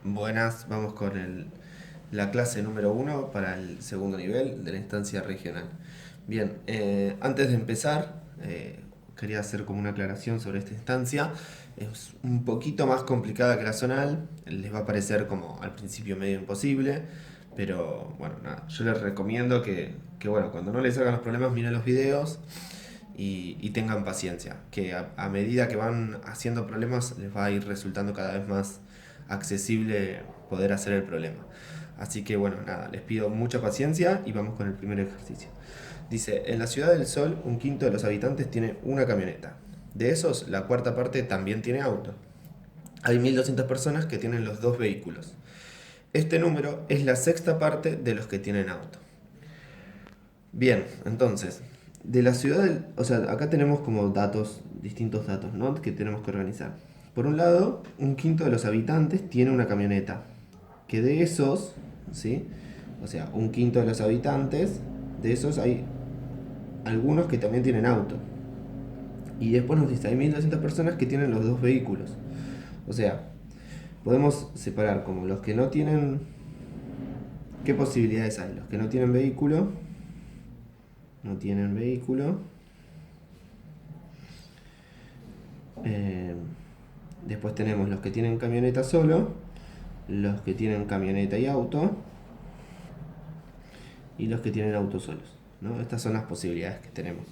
Buenas, vamos con la clase número uno para el segundo nivel de la instancia regional. Bien, antes de empezar, quería hacer como una aclaración sobre esta instancia. Es un poquito más complicada que la zonal, les va a parecer como al principio medio imposible, pero bueno, nada, yo les recomiendo que bueno, cuando no les salgan los problemas, miren los videos y tengan paciencia, que a medida que van haciendo problemas les va a ir resultando cada vez más accesible poder hacer el problema. Así que bueno, nada, les pido mucha paciencia y vamos con el primer ejercicio. Dice, en la ciudad del Sol, un quinto de los habitantes tiene una camioneta. De esos, la cuarta parte también tiene auto. Hay 1.200 personas que tienen los dos vehículos. Este número es la sexta parte de los que tienen auto. Bien, entonces, de la ciudad del... O sea, acá tenemos como datos, distintos datos, ¿no? Que tenemos que organizar. Por un lado, un quinto de los habitantes tiene una camioneta. Que de esos, ¿sí? O sea, un quinto de los habitantes, de esos hay algunos que también tienen auto. Y después nos dice, hay 1.200 personas que tienen los dos vehículos. O sea, podemos separar como los que no tienen... ¿Qué posibilidades hay? Los que no tienen vehículo, no tienen vehículo. Eh, Después tenemos los que tienen camioneta solo, los que tienen camioneta y auto, y los que tienen auto solos, ¿no? Estas son las posibilidades que tenemos.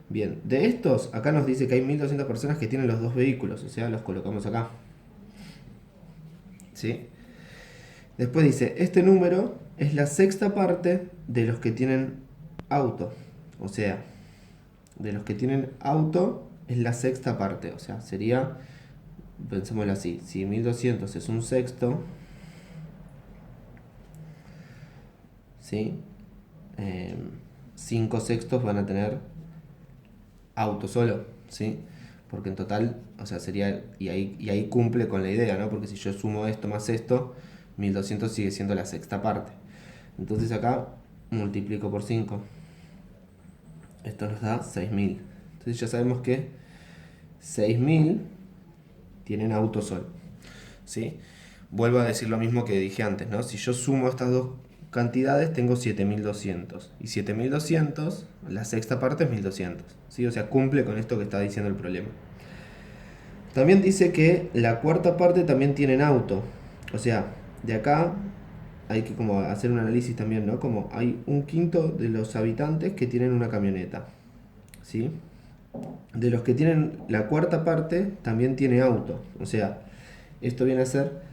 Bien, de estos, acá nos dice que hay 1.200 personas que tienen los dos vehículos, o sea, los colocamos acá. ¿Sí? Después dice, este número es la sexta parte de los que tienen auto. O sea, de los que tienen auto es la sexta parte. O sea, sería, pensémoslo así, si 1.200 es un sexto, ¿sí? 5 sextos van a tener auto solo, ¿sí? Porque en total, o sea, sería, y ahí cumple con la idea, ¿no? Porque si yo sumo esto más esto, 1.200 sigue siendo la sexta parte. Entonces acá multiplico por 5. Esto nos da 6.000. Entonces ya sabemos que 6.000 tienen auto solo, ¿sí? Vuelvo a decir lo mismo que dije antes, ¿no? Si yo sumo estas dos cantidades, tengo 7.200. Y 7.200, la sexta parte es 1.200, ¿sí? O sea, cumple con esto que está diciendo el problema. También dice que la cuarta parte también tienen auto. O sea, de acá hay que como hacer un análisis también, ¿no? Como hay un quinto de los habitantes que tienen una camioneta, ¿sí? De los que tienen la cuarta parte también tiene auto. O sea, esto viene a ser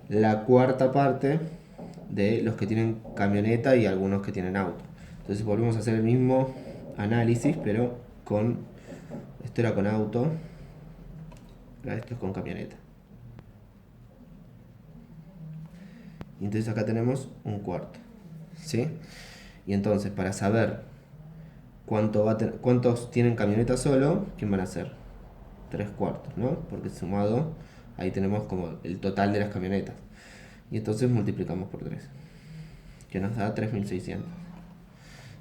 la cuarta parte de los que tienen camioneta y algunos que tienen auto. Entonces volvemos a hacer el mismo análisis, pero con... Esto era con auto, esto es con camioneta. Y entonces acá tenemos un cuarto, ¿sí? Y entonces para saber cuántos tienen camioneta solo, ¿quién van a ser? 3 cuartos, ¿no? Porque sumado ahí tenemos como el total de las camionetas. Y entonces multiplicamos por 3, que nos da 3.600.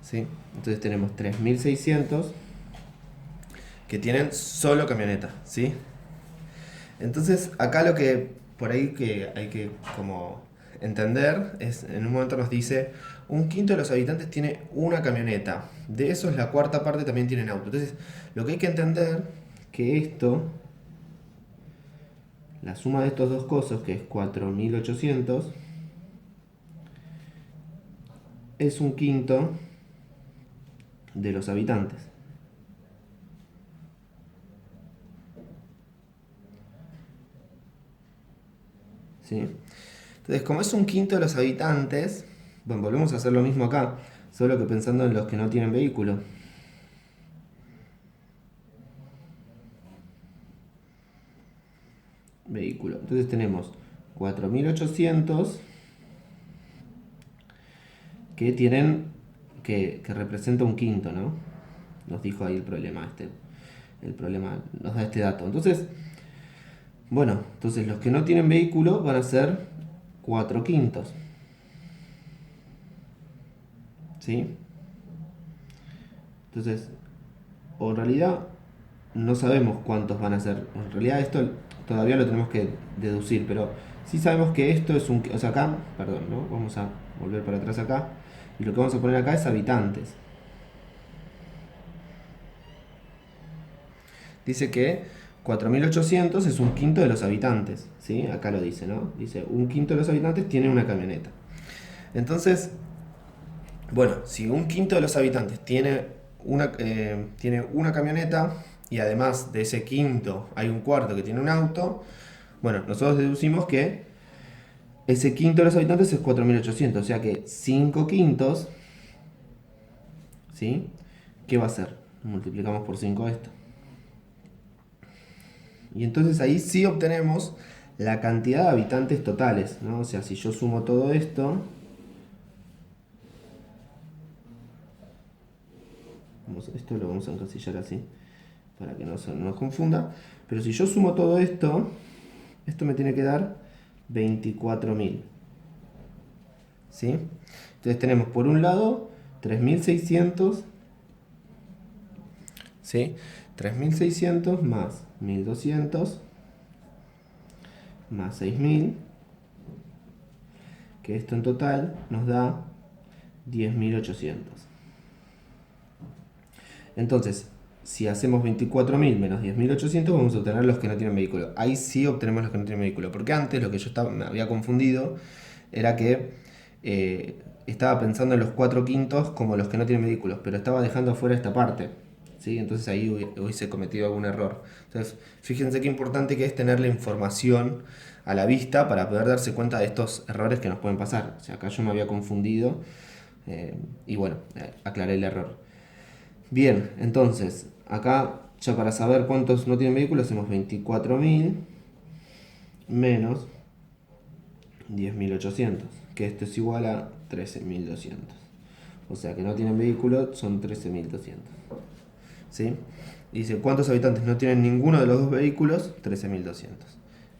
¿Sí? Entonces tenemos 3.600 que tienen solo camioneta, ¿sí? Entonces acá lo que por ahí que hay que como entender es, en un momento nos dice, un quinto de los habitantes tiene una camioneta. De esos la cuarta parte también tienen auto. Entonces lo que hay que entender que esto, la suma de estos dos cosas, que es 4.800, es un quinto de los habitantes. ¿Sí? Entonces, como es un quinto de los habitantes, bueno, volvemos a hacer lo mismo acá, solo que pensando en los que no tienen vehículo. Vehículo. Entonces tenemos 4.800 que tienen, que representa un quinto, ¿no? Nos dijo ahí el problema este. El problema nos da este dato. Entonces, bueno, entonces los que no tienen vehículo van a ser 4 quintos. ¿Sí? Entonces, o en realidad no sabemos cuántos van a ser. En realidad esto todavía lo tenemos que deducir, pero sí sabemos que esto es un... O sea, acá, perdón, ¿no? Vamos a volver para atrás acá. Y lo que vamos a poner acá es habitantes. Dice que 4800 es un quinto de los habitantes, ¿sí? Acá lo dice, ¿no? Dice, un quinto de los habitantes tiene una camioneta. Entonces, bueno, si un quinto de los habitantes tiene una camioneta y además de ese quinto hay un cuarto que tiene un auto, bueno, nosotros deducimos que ese quinto de los habitantes es 4800, o sea que 5 quintos, ¿sí? ¿Qué va a ser? Multiplicamos por 5 esto. Y entonces ahí sí obtenemos la cantidad de habitantes totales, ¿no? O sea, si yo sumo todo esto, esto lo vamos a encasillar así, para que no nos confunda. Pero si yo sumo todo esto, esto me tiene que dar 24.000. ¿Sí? Entonces tenemos por un lado 3.600, ¿sí? 3.600 más 1.200 más 6.000, que esto en total nos da 10.800. Entonces, si hacemos 24.000 menos 10.800, vamos a obtener los que no tienen vehículo. Ahí sí obtenemos los que no tienen vehículo. Porque antes lo que me había confundido era que estaba pensando en los 4 quintos como los que no tienen vehículos, pero estaba dejando afuera esta parte, ¿sí? Entonces ahí hubiese cometido algún error. Entonces, fíjense qué importante que es tener la información a la vista para poder darse cuenta de estos errores que nos pueden pasar. O sea, acá yo me había confundido y bueno, aclaré el error. Bien, entonces, acá ya para saber cuántos no tienen vehículo, hacemos 24.000 menos 10.800, que esto es igual a 13.200. O sea que no tienen vehículo, son 13.200. ¿Sí? Dice, ¿cuántos habitantes no tienen ninguno de los dos vehículos? 13.200.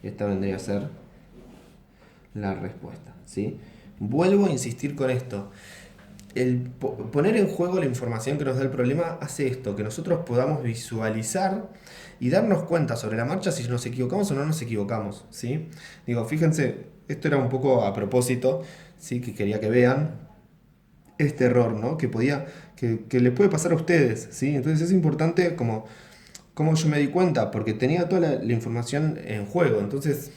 Esta vendría a ser la respuesta. ¿Sí? Vuelvo a insistir con esto. El poner en juego la información que nos da el problema hace esto, que nosotros podamos visualizar y darnos cuenta sobre la marcha si nos equivocamos o no nos equivocamos, ¿sí? Digo, fíjense, esto era un poco a propósito, ¿sí? Que quería que vean este error, ¿no? Que les puede pasar a ustedes, ¿sí? Entonces es importante como yo me di cuenta, porque tenía toda la información en juego, entonces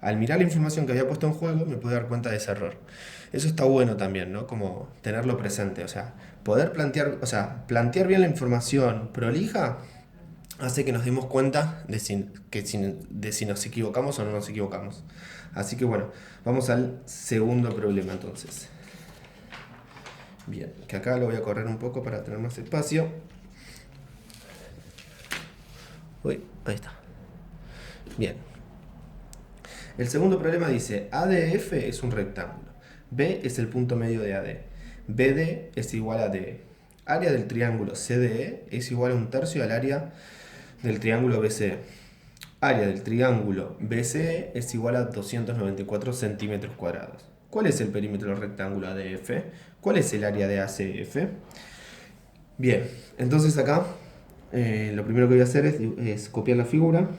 al mirar la información que había puesto en juego, me pude dar cuenta de ese error. Eso está bueno también, ¿no? Como tenerlo presente, o sea, poder plantear bien la información prolija hace que nos demos cuenta de si nos equivocamos o no nos equivocamos. Así que bueno, vamos al segundo problema entonces. Bien, que acá lo voy a correr un poco para tener más espacio. Uy, ahí está. Bien. El segundo problema dice, ADF es un rectángulo, B es el punto medio de AD, BD es igual a DE. Área del triángulo CDE es igual a un tercio al área del triángulo BCE. Área del triángulo BCE es igual a 294 centímetros cuadrados. ¿Cuál es el perímetro del rectángulo ADF? ¿Cuál es el área de ACF? Bien, entonces acá lo primero que voy a hacer es copiar la figura.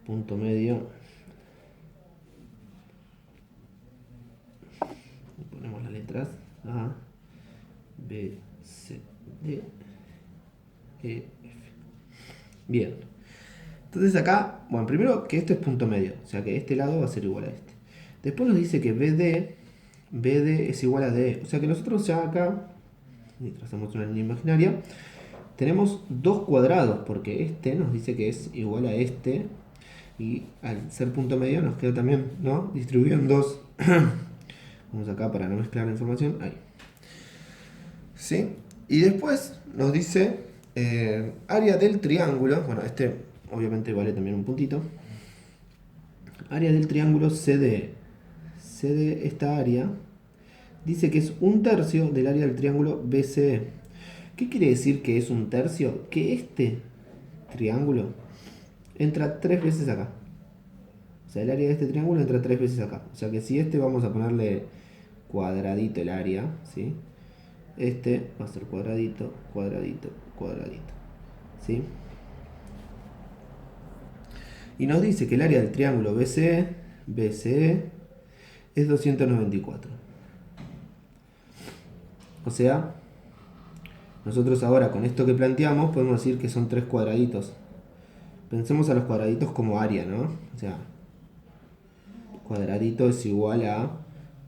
Punto medio. Ponemos las letras A, B, C, D, E, F. Bien. Entonces acá, bueno, primero que esto es punto medio, o sea que este lado va a ser igual a este. Después nos dice que BD es igual a DE. O sea que nosotros ya acá, y trazamos una línea imaginaria, tenemos dos cuadrados, porque este nos dice que es igual a este. Y al ser punto medio nos queda también, ¿no? Distribuido en dos. Vamos acá para no mezclar la información. Ahí. ¿Sí? Y después nos dice área del triángulo. Bueno, este obviamente vale también un puntito. Área del triángulo CDE. CDE, esta área, dice que es un tercio del área del triángulo BCE. ¿Qué quiere decir que es un tercio? Que este triángulo entra 3 veces acá. O sea, el área de este triángulo entra 3 veces acá. O sea que si este vamos a ponerle cuadradito el área, ¿sí? Este va a ser cuadradito, cuadradito, cuadradito. ¿sí? Y nos dice que el área del triángulo BCE es 294. O sea, nosotros ahora con esto que planteamos podemos decir que son tres cuadraditos. Pensemos a los cuadraditos como área, ¿no? O sea, cuadradito es igual a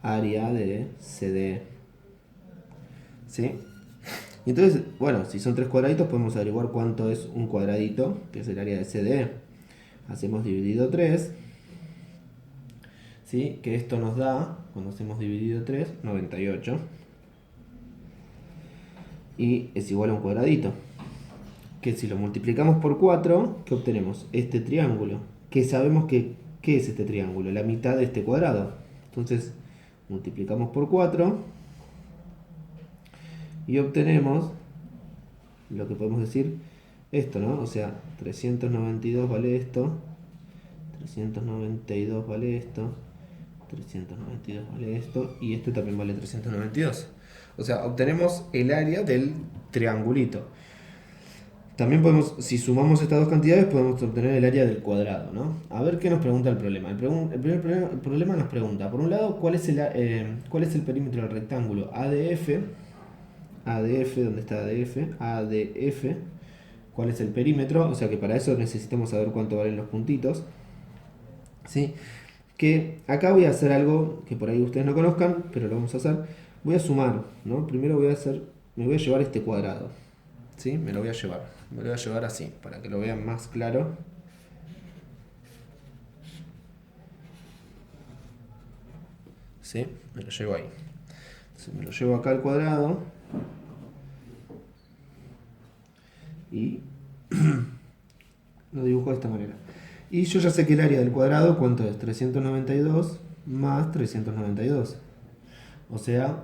área de CD. ¿Sí? Y entonces, bueno, si son tres cuadraditos podemos averiguar cuánto es un cuadradito, que es el área de CD. Hacemos dividido 3, ¿sí? Que esto nos da, cuando hacemos dividido 3, 98. Y es igual a un cuadradito. Que si lo multiplicamos por 4, ¿qué obtenemos? Este triángulo. Que sabemos que, ¿qué es este triángulo? La mitad de este cuadrado. Entonces, multiplicamos por 4 y obtenemos lo que podemos decir esto, ¿no? O sea, 392 vale esto, 392 vale esto, 392 vale esto, y este también vale 392. O sea, obtenemos el área del triangulito. También podemos, si sumamos estas dos cantidades, podemos obtener el área del cuadrado, ¿no? A ver qué nos pregunta el problema. El problema nos pregunta, por un lado, ¿cuál es el perímetro del rectángulo ADF? ADF, ¿dónde está ADF? ADF, ¿cuál es el perímetro? O sea que para eso necesitamos saber cuánto valen los puntitos. ¿Sí? Que acá voy a hacer algo que por ahí ustedes no conozcan, pero lo vamos a hacer. Voy a sumar, ¿no? Primero me voy a llevar este cuadrado. ¿Sí? Me lo voy a llevar así, para que lo vean más claro. ¿Sí? Me lo llevo ahí. Entonces me lo llevo acá al cuadrado. Y lo dibujo de esta manera. Y yo ya sé que el área del cuadrado, ¿cuánto es? 392 más 392. O sea,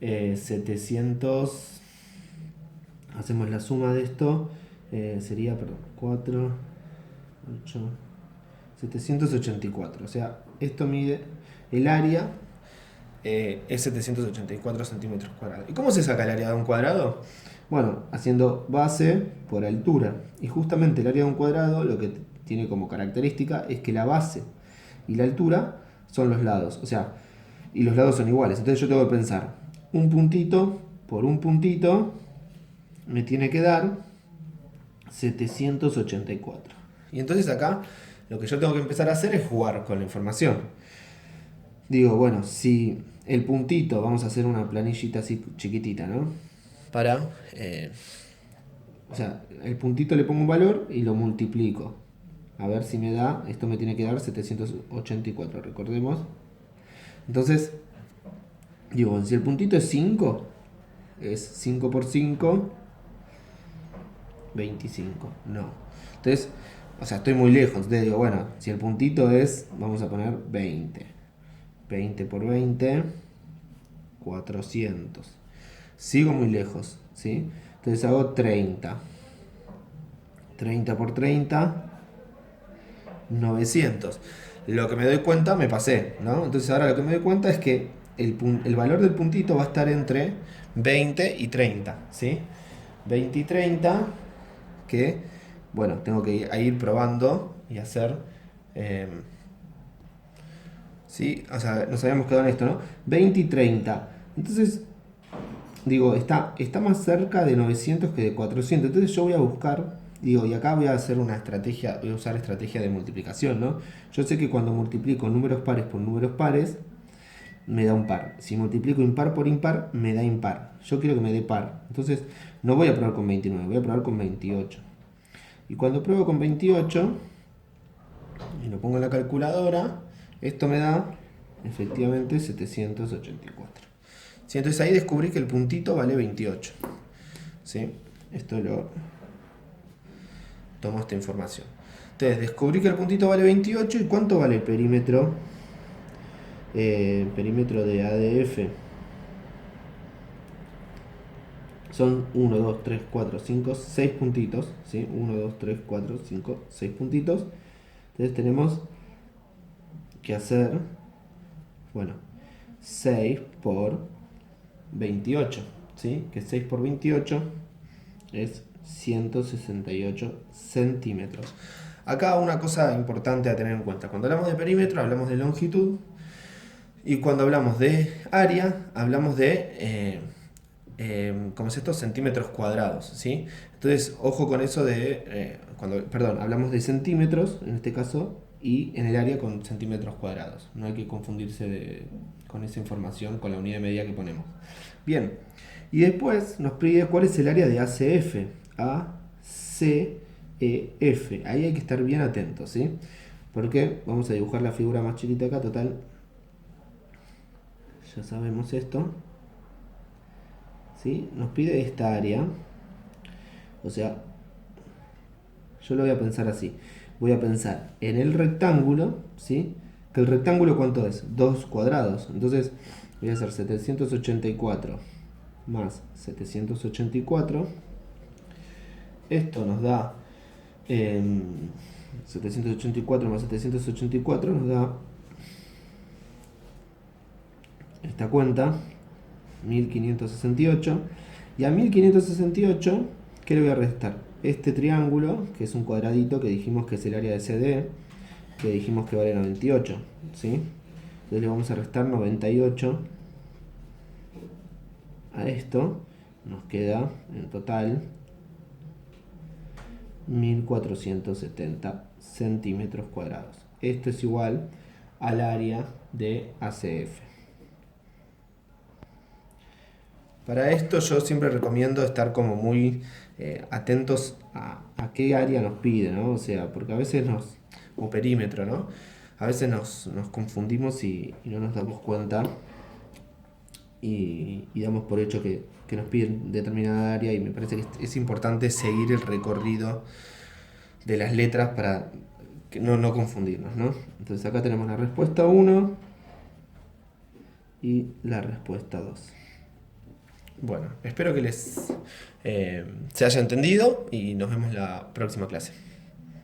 700... Hacemos la suma de esto. Sería, perdón, 4, 8, 784. O sea, esto mide el área. Es 784 centímetros cuadrados. ¿Y cómo se saca el área de un cuadrado? Bueno, haciendo base por altura. Y justamente el área de un cuadrado lo que tiene como característica es que la base y la altura son los lados. O sea, y los lados son iguales. Entonces yo tengo que pensar, un puntito por un puntito me tiene que dar 784. Y entonces acá lo que yo tengo que empezar a hacer es jugar con la información. Digo, bueno, si el puntito, vamos a hacer una planillita así chiquitita, ¿no? O sea, el puntito le pongo un valor y lo multiplico. A ver si me da, esto me tiene que dar 784, recordemos. Entonces, digo, si el puntito es 5, es 5 por 5, 25. No. Entonces, o sea, estoy muy lejos. Entonces digo, bueno, si el puntito es, vamos a poner 20. 20 por 20, 400. Sigo muy lejos, ¿sí? Entonces hago 30. 30 por 30, 900. Lo que me doy cuenta, me pasé, ¿no? Entonces ahora lo que me doy cuenta es que el valor del puntito va a estar entre 20 y 30, ¿sí? 20 y 30, que, bueno, tengo que ir probando y hacer... ¿sí? O sea, nos habíamos quedado en esto, ¿no? 20 y 30. Entonces, digo, está más cerca de 900 que de 400. Entonces yo voy a buscar, digo, y acá voy a hacer una estrategia, voy a usar estrategia de multiplicación, ¿no? Yo sé que cuando multiplico números pares por números pares, me da un par. Si multiplico impar por impar, me da impar. Yo quiero que me dé par. Entonces, no voy a probar con 29, voy a probar con 28. Y cuando pruebo con 28, y lo pongo en la calculadora, esto me da efectivamente 784. ¿Sí? Entonces ahí descubrí que el puntito vale 28. ¿Sí? Esto lo tomo esta información. Entonces descubrí que el puntito vale 28. ¿Y cuánto vale el perímetro? Perímetro de ADF. Son 1, 2, 3, 4, 5, 6 puntitos. ¿Sí? 1, 2, 3, 4, 5, 6 puntitos. Entonces tenemos que hacer, bueno, 6 por 28, ¿sí? Que 6 por 28 es 168 centímetros. Acá una cosa importante a tener en cuenta. Cuando hablamos de perímetro, hablamos de longitud. Y cuando hablamos de área, hablamos de, ¿cómo es esto? Centímetros cuadrados, ¿sí? Entonces, ojo con eso de, perdón, hablamos de centímetros, en este caso, y en el área con centímetros cuadrados. No hay que confundirse con esa información con la unidad de medida que ponemos. Bien, y después nos pide cuál es el área de ACF. ACEF. Ahí hay que estar bien atentos, ¿sí? Porque vamos a dibujar la figura más chiquita acá, total. Ya sabemos esto. ¿Sí? Nos pide esta área. O sea, yo lo voy a pensar así. Voy a pensar en el rectángulo, ¿sí? Que el rectángulo, ¿cuánto es? 2 cuadrados. Entonces voy a hacer 784 más 784. Esto nos da 784 más 784 nos da esta cuenta, 1568. Y a 1568, ¿qué le voy a restar? Este triángulo, que es un cuadradito, que dijimos que es el área de CD, que dijimos que vale 98, ¿sí? Entonces le vamos a restar 98 a esto. Nos queda en total 1470 centímetros cuadrados. Esto es igual al área de ACF. Para esto yo siempre recomiendo estar como muy atentos a qué área nos pide, ¿no? O sea, porque a veces o perímetro, ¿no? A veces nos confundimos y no nos damos cuenta y damos por hecho que nos piden determinada área, y me parece que es importante seguir el recorrido de las letras para que no confundirnos, ¿no? Entonces acá tenemos la respuesta 1 y la respuesta 2. Bueno, espero que les se haya entendido y nos vemos la próxima clase.